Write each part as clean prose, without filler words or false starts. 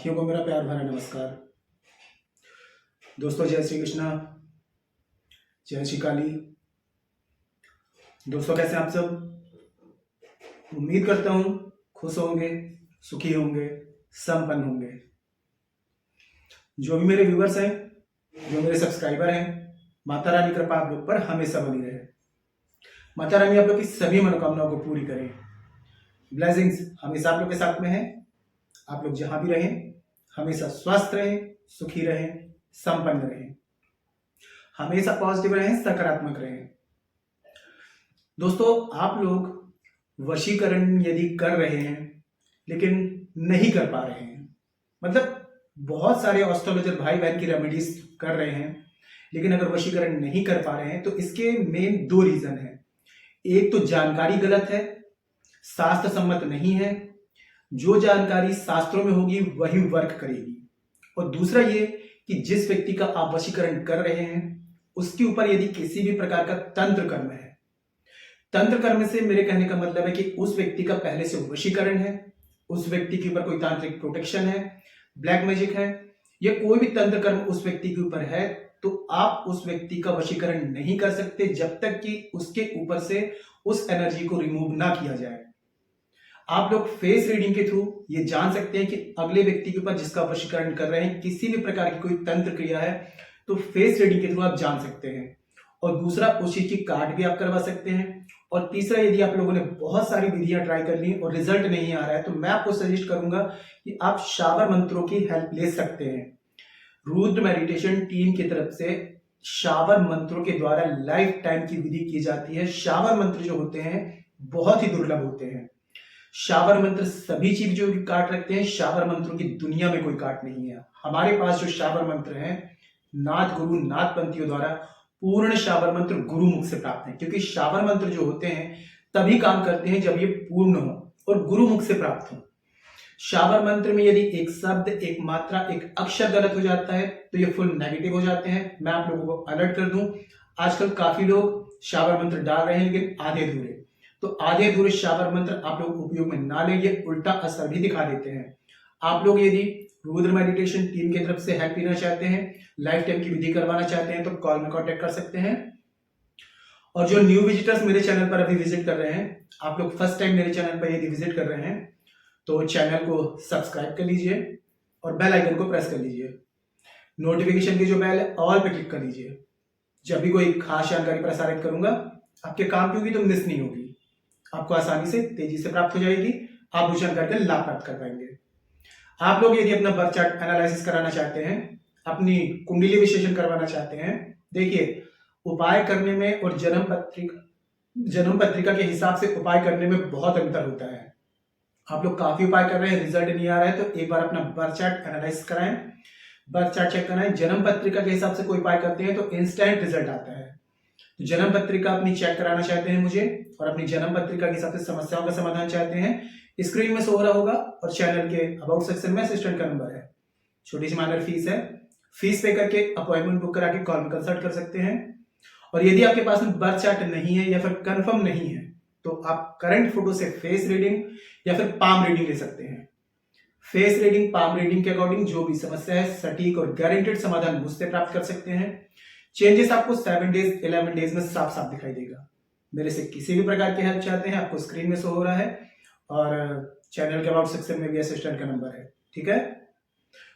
साथियों को मेरा प्यार भरा नमस्कार। दोस्तों जय श्री कृष्णा, जय श्री काली। दोस्तों कैसे आप सब? उम्मीद करता हूं खुश होंगे, सुखी होंगे, संपन्न होंगे। जो भी मेरे व्यूवर्स हैं, जो मेरे सब्सक्राइबर हैं, माता रानी कृपा आप लोग पर हमेशा बनी रहे। माता रानी आप लोग की सभी मनोकामनाओं को पूरी करें। ब्लेसिंग्स हमेशा आप लोग के साथ में है। आप लोग जहां भी रहें हमेशा स्वस्थ रहें, सुखी रहें, संपन्न रहें, हमेशा पॉजिटिव रहें, सकारात्मक रहें। दोस्तों आप लोग वशीकरण यदि कर रहे हैं लेकिन नहीं कर पा रहे हैं, मतलब बहुत सारे एस्ट्रोलॉजर भाई बहन की रेमेडीज कर रहे हैं लेकिन अगर वशीकरण नहीं कर पा रहे हैं तो इसके मेन दो रीजन है। एक तो जानकारी गलत है, शास्त्र सम्मत नहीं है। जो जानकारी शास्त्रों में होगी वही वर्क करेगी। और दूसरा ये कि जिस व्यक्ति का आप वशीकरण कर रहे हैं उसके ऊपर यदि किसी भी प्रकार का तंत्र कर्म है, तंत्र कर्म से मेरे कहने का मतलब है कि उस व्यक्ति का पहले से वशीकरण है, उस व्यक्ति के ऊपर कोई तांत्रिक प्रोटेक्शन है, ब्लैक मैजिक है, या कोई भी तंत्र कर्म उस व्यक्ति के ऊपर है, तो आप उस व्यक्ति का वशीकरण नहीं कर सकते जब तक कि उसके ऊपर से उस एनर्जी को रिमूव ना किया जाए। आप लोग फेस रीडिंग के थ्रू ये जान सकते हैं कि अगले व्यक्ति के ऊपर जिसका वशीकरण कर रहे हैं किसी भी प्रकार की कोई तंत्र क्रिया है, तो फेस रीडिंग के थ्रू आप जान सकते हैं। और दूसरा, उस चीज की कार्ड भी आप करवा सकते हैं। और तीसरा, यदि आप लोगों ने बहुत सारी विधियां ट्राई कर ली और रिजल्ट नहीं आ रहा है तो मैं आपको सजेस्ट करूंगा कि आप शावर मंत्रों की हेल्प ले सकते हैं। रुद्र मेडिटेशन टीम की तरफ से शावर मंत्रों के द्वारा लाइफ टाइम की विधि की जाती है। शावर मंत्र जो होते हैं बहुत ही दुर्लभ होते हैं। शावर मंत्र सभी चीजों की काट रखते हैं, शावर मंत्रों की दुनिया में कोई काट नहीं है। हमारे पास जो शावर मंत्र हैं नाथ गुरु नाथ पंथियों द्वारा पूर्ण शावर मंत्र गुरु मुख से प्राप्त है, क्योंकि शावर मंत्र जो होते हैं तभी काम करते हैं जब ये पूर्ण हो और गुरु मुख से प्राप्त हो। शावर मंत्र में यदि एक शब्द, एक मात्रा, एक अक्षर गलत हो जाता है तो ये फुल नेगेटिव हो जाते हैं। मैं आप लोगों को अलर्ट कर दूं, आजकल काफी लोग शावर मंत्र डाल रहे हैं लेकिन आधे अधूरे, तो आधे अधूरे शावर मंत्र आप लोग उपयोग में ना ले, ये उल्टा असर भी दिखा देते हैं। आप लोग यदि रुद्र मेडिटेशन टीम की तरफ से हेल्प लेना चाहते हैं, लाइफ टाइम की विधि करवाना चाहते हैं तो कॉल में कांटेक्ट कर सकते हैं। और जो न्यू विजिटर्स मेरे चैनल पर अभी विजिट कर रहे हैं, आप लोग फर्स्ट टाइम मेरे चैनल पर यदि विजिट कर रहे हैं तो चैनल को सब्सक्राइब कर लीजिए और बेल आइकन को प्रेस कर लीजिए। नोटिफिकेशन की जो बेल है ऑल पे क्लिक कर लीजिए। जब भी कोई खास जानकारी प्रसारित करूंगा आपके काम की होगी तो मिस नहीं होगी, आपको आसानी से तेजी से प्राप्त हो जाएगी, आप उस जानकारी का लाभ प्राप्त कर पाएंगे। आप लोग यदि अपना बर्थ चार्ट एनालिसिस कराना चाहते हैं, अपनी कुंडली विश्लेषण करवाना चाहते हैं, देखिए उपाय करने में और जन्म पत्रिका के हिसाब से उपाय करने में बहुत अंतर होता है। आप लोग काफी उपाय कर रहे हैं, रिजल्ट नहीं आ रहा है, तो एक बार अपना बर्थ चार्ट एनालाइज कराएं, बर्थ चार्ट चेक कराएं। जन्म पत्रिका के हिसाब से कोई उपाय करते हैं तो इंस्टेंट रिजल्ट आता है। तो जन्म पत्रिका अपनी चेक कराना चाहते हैं मुझे और अपनी जन्म पत्रिका के हिसाब से समस्याओं का समाधान चाहते हैं, स्क्रीन में शो हो रहा होगा और चैनल के अबाउट सेक्शन में असिस्टेंट का नंबर है। छोटी सी माइनर फीस है, फीस पे करके अपॉइंटमेंट बुक करा के कॉल में कंसल्ट कर सकते हैं। और यदि आपके पास में बर्थ चार्ट नहीं है या फिर कंफर्म नहीं है तो आप करंट फोटो से फेस रीडिंग या फिर पाम रीडिंग ले सकते हैं। फेस रीडिंग, पाम रीडिंग के अकॉर्डिंग जो भी समस्या है सटीक और गारंटेड समाधान मुझसे प्राप्त कर सकते हैं। चेंजेस आपको 7 डेज 11 डेज में साफ साफ दिखाई देगा। मेरे से किसी भी प्रकार की हेल्प चाहते हैं, आपको स्क्रीन में शो हो रहा है और चैनल के अबाउट सेक्शन में भी असिस्टेंट का नंबर है, ठीक है?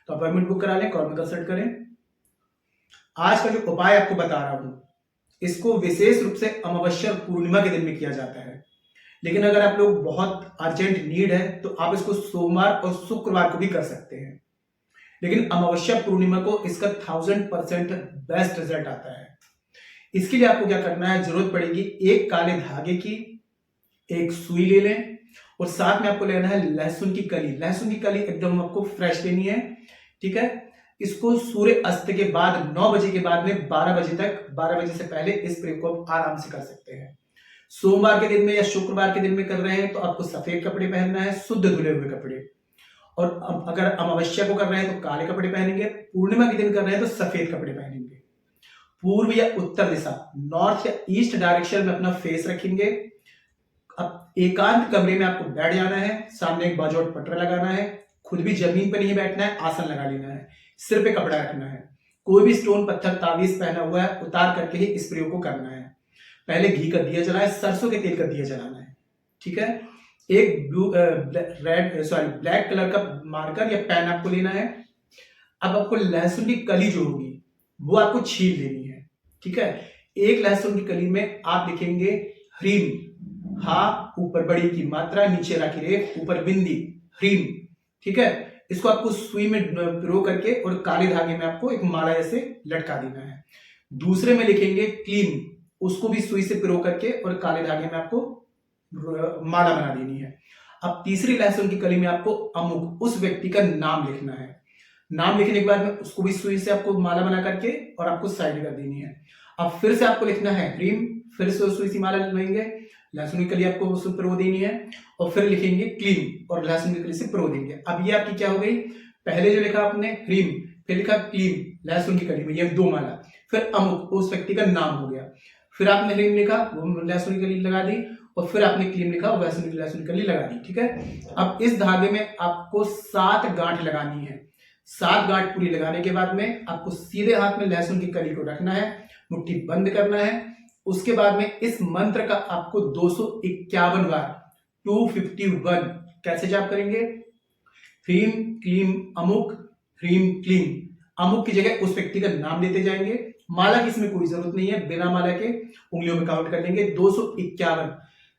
तो अपॉइंटमेंट बुक करा लें, कॉल में कंसल्ट करें। आज का जो उपाय आपको बता रहा हूं इसको विशेष रूप से अमावस्या और पूर्णिमा के दिन में किया जाता है, लेकिन अगर आप लोग बहुत अर्जेंट नीड है तो आप इसको सोमवार और शुक्रवार को भी कर सकते हैं। लेकिन अमावस्या पूर्णिमा को इसका 1000% बेस्ट रिजल्ट आता है। इसके लिए आपको क्या करना है, जरूरत पड़ेगी एक काले धागे की, एक सुई ले लें और साथ में आपको लेना है लहसुन की कली। लहसुन की कली एकदम आपको फ्रेश लेनी है, ठीक है? इसको सूर्य अस्त के बाद 9 बजे के बाद में 12 बजे तक, 12 बजे से पहले इस प्रयोग को आप आराम से कर सकते हैं। सोमवार के दिन में या शुक्रवार के दिन में कर रहे हैं तो आपको सफेद कपड़े पहनना है, शुद्ध धुले हुए कपड़े। और अगर अमावस्या को कर रहे हैं तो काले कपड़े पहनेंगे, पूर्णिमा के दिन कर रहे हैं तो सफेद कपड़े पहनेंगे। पूर्व या उत्तर दिशा, नॉर्थ या ईस्ट डायरेक्शन में अपना फेस रखेंगे। अब एकांत कमरे में आपको बैठ जाना है, सामने एक बाजोट पटरा लगाना है, खुद भी जमीन पर नहीं बैठना है, आसन लगा लेना है, सिर पे कपड़ा रखना है, कोई भी स्टोन पत्थर ताबीज पहना हुआ है उतार करके ही इस प्रयोग को करना है। पहले घी का दिया जलाए, सरसों के तेल का दिया जलाना है, ठीक है। एक ब्लैक कलर का मार्कर या पेन आपको लेना है। अब आपको लहसुन की कली जो होगी वो आपको छील लेनी है, ठीक है। एक लहसुन की कली में आप लिखेंगे ह्रीम, हा ऊपर बड़ी की मात्रा, नीचे राखी रेख, ऊपर बिंदी, ह्रीम, ठीक है। इसको आपको सुई में पिरो करके और काले धागे में आपको एक माला ऐसे लटका देना है। दूसरे में लिखेंगे क्लीन, उसको भी सुई से पिरो करके और काले धागे में आपको माला बना देनी है। अब तीसरी लहसुन की कली में आपको अमुक, उस व्यक्ति का नाम लिखना है। नाम लिखने के बाद में उसको भी सुई से आपको माला बना करके और आपको साइड कर देनी है। अब फिर से आपको लिखना है ह्रीम, फिर से सुई से माला लेंगे, लहसुन की कली आपको उससे पिरो देनी है और फिर लिखेंगे क्लीन और लहसुन की कली से पिरो देंगे। अब ये आपकी क्या हो गई, पहले जो लिखा आपने ह्रीम, फिर लिखा क्लीन लहसुन की कली में, ये 2 माला, फिर अमुक उस व्यक्ति का नाम हो गया, फिर आपने ह्रीम लिखा, वो लहसुन की कली लगा दी और फिर आपने क्लीन लिखा और लहसुन की कली लगा दी, ठीक है। अब इस धागे में आपको 7 गांठ लगानी है। 7 गांठ पूरी लगाने के बाद में आपको सीधे हाथ में लहसुन की कली को रखना है, मुट्ठी बंद करना है। उसके बाद में इस मंत्र का आपको 251 बार 251 कैसे जाप करेंगे, ह्रीम क्लीम अमुक, ह्रीम क्लीम अमुक की जगह उस व्यक्ति का नाम लेते जाएंगे। माला की इसमें कोई जरूरत नहीं है, बिना माला के उंगलियों में काउंट कर लेंगे 251।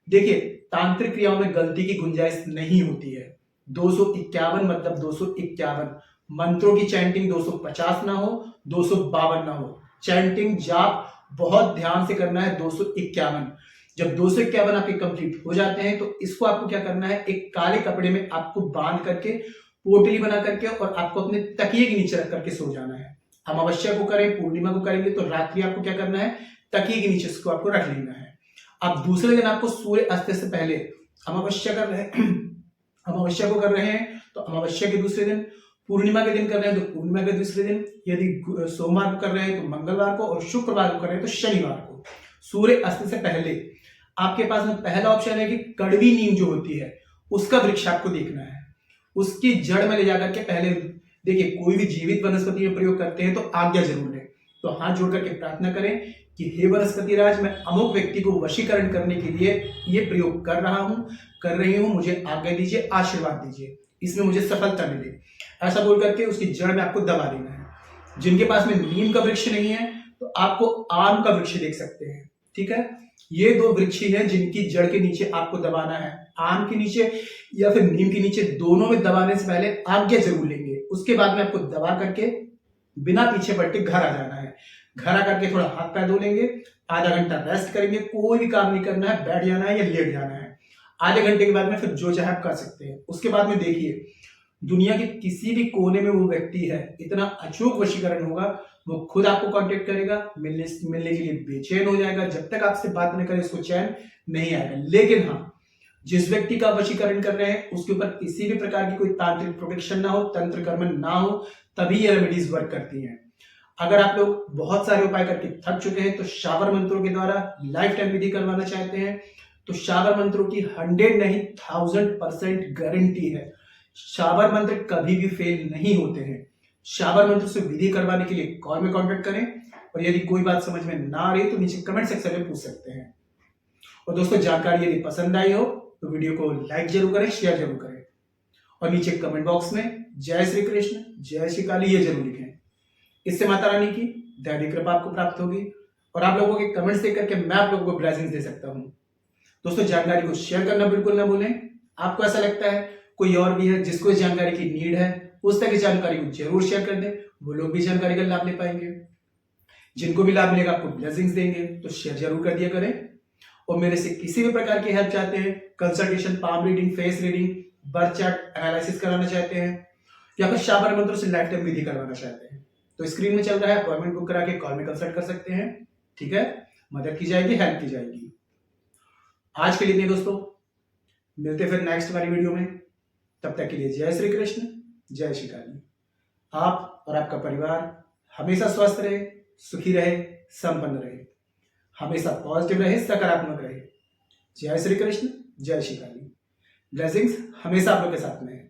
देखिए तांत्रिक क्रियाओं में गलती की गुंजाइश नहीं होती है। 251 मतलब 251। मंत्रों की चैंटिंग 250 ना हो, 252 ना हो। चैंटिंग जाप बहुत ध्यान से करना है 251। जब 251 आपके कंप्लीट हो जाते हैं तो इसको आपको क्या करना है, एक काले कपड़े में आपको बांध करके पोटली बना करके और आपको अपने तकिए के नीचे रख करके सो जाना है। अमावस्या को करें, पूर्णिमा को करेंगे तो रात्रि आपको क्या करना है, तकिए के नीचे इसको आपको रख लेना है। अब दूसरे दिन आपको सूर्य अस्त से पहले अमावस्या कर रहे हैं अमावस्या को कर रहे हैं तो अमावस्या के दूसरे दिन, पूर्णिमा के दिन कर रहे हैं तो पूर्णिमा के दूसरे दिन, यदि सोमवार को कर रहे हैं तो मंगलवार को और शुक्रवार को कर रहे हैं तो शनिवार को, सूर्य अस्त से पहले। आपके पास में पहला ऑप्शन है कि कड़वी नीम जो होती है उसका वृक्ष आपको देखना है, उसकी जड़ में ले जाकर के पहले देखिए, कोई भी जीवित वनस्पति में प्रयोग करते हैं तो आज्ञा जरूर लें। तो हाथ जोड़ करके प्रार्थना करें कि हे वनस्पति राज, मैं अमुक व्यक्ति को वशीकरण करने के लिए ये प्रयोग कर रही हूं, मुझे आज्ञा दीजिए, आशीर्वाद दीजिए, इसमें मुझे सफलता मिले, ऐसा बोल करके उसकी जड़ में आपको दबा देना है। जिनके पास में नीम का वृक्ष नहीं है तो आपको आम का वृक्ष देख सकते हैं, ठीक है। ये 2 वृक्ष हैं जिनकी जड़ के नीचे आपको दबाना है, आम के नीचे या फिर नीम के नीचे, दोनों में दबाने से पहले आज्ञा जरूर लेंगे। उसके बाद में आपको दबा करके बिना पीछे पलटे घर आ जाना है। घर आ करके थोड़ा हाथ पैर धो लेंगे, आधा घंटा रेस्ट करेंगे, कोई भी काम नहीं करना है, बैठ जाना है या लेट जाना है। आधे घंटे के बाद में फिर जो चाहे आप कर सकते हैं। उसके बाद में देखिए, दुनिया के किसी भी कोने में वो व्यक्ति है, इतना अचूक वशीकरण होगा, वो खुद आपको कांटेक्ट करेगा, मिलने के लिए बेचैन हो जाएगा। जब तक आपसे बात नहीं करे उसको चैन नहीं आएगा। लेकिन हाँ, जिस व्यक्ति का वशीकरण कर रहे हैं उसके ऊपर किसी भी प्रकार की कोई तांत्रिक प्रोटेक्शन ना हो, तंत्र कर्म ना हो, तभी ये रेमेडीज वर्क करती हैं। अगर आप लोग बहुत सारे उपाय करके थक चुके हैं तो शावर मंत्रों के द्वारा लाइफ टाइम विधि करवाना चाहते हैं तो शावर मंत्रों की 100 नहीं 1000% गारंटी है। शावर मंत्र कभी भी फेल नहीं होते हैं। शावर मंत्र से विधि करवाने के लिए कॉल में कांटेक्ट करें और यदि कोई बात समझ में ना आ रही तो नीचे कमेंट सेक्शन में पूछ सकते हैं। और दोस्तों, जानकारी यदि पसंद आई हो तो वीडियो को लाइक जरूर करें, शेयर जरूर करें और नीचे कमेंट बॉक्स में जय श्री कृष्ण, जय श्री काली ये जरूर लिखें। इससे माता रानी की दैवी कृपा आपको प्राप्त होगी और आप लोगों के कमेंट्स देख करके मैं आप लोगों को ब्लेसिंग्स दे सकता हूं। दोस्तों, जानकारी को शेयर करना बिल्कुल ना भूलें। आपको ऐसा लगता है कोई और भी है जिसको इस जानकारी की नीड है, उस तरह की जानकारी को जरूर शेयर कर दें, वो लोग भी जानकारी का लाभ ले पाएंगे। जिनको भी लाभ मिलेगा आपको ब्लेसिंग्स देंगे, तो शेयर जरूर कर दिया करें। और मेरे से किसी भी प्रकार की हेल्प चाहते हैं, consultation, palm reading, face reading, birth chart analysis कराना चाहते हैं या फिर शावर मंत्रों से लाइफ टाइम विधि करवाना चाहते हैं तो स्क्रीन में चल रहा है, अपॉइंटमेंट बुक करा के कॉल में कंसल्ट कर सकते हैं, ठीक है। मदद की जाएगी, हेल्प की जाएगी। आज के लिए इतने दोस्तों, मिलते फिर नेक्स्ट वाली वीडियो में। तब तक के लिए जय श्री कृष्ण, जय श्री काली। आप और आपका परिवार हमेशा स्वस्थ रहे, सुखी रहे, संपन्न रहे, हमेशा पॉजिटिव रहे, सकारात्मक रहे। जय श्री कृष्ण, जय श्री काली। ब्लेसिंग्स हमेशा आप लोग के साथ में है।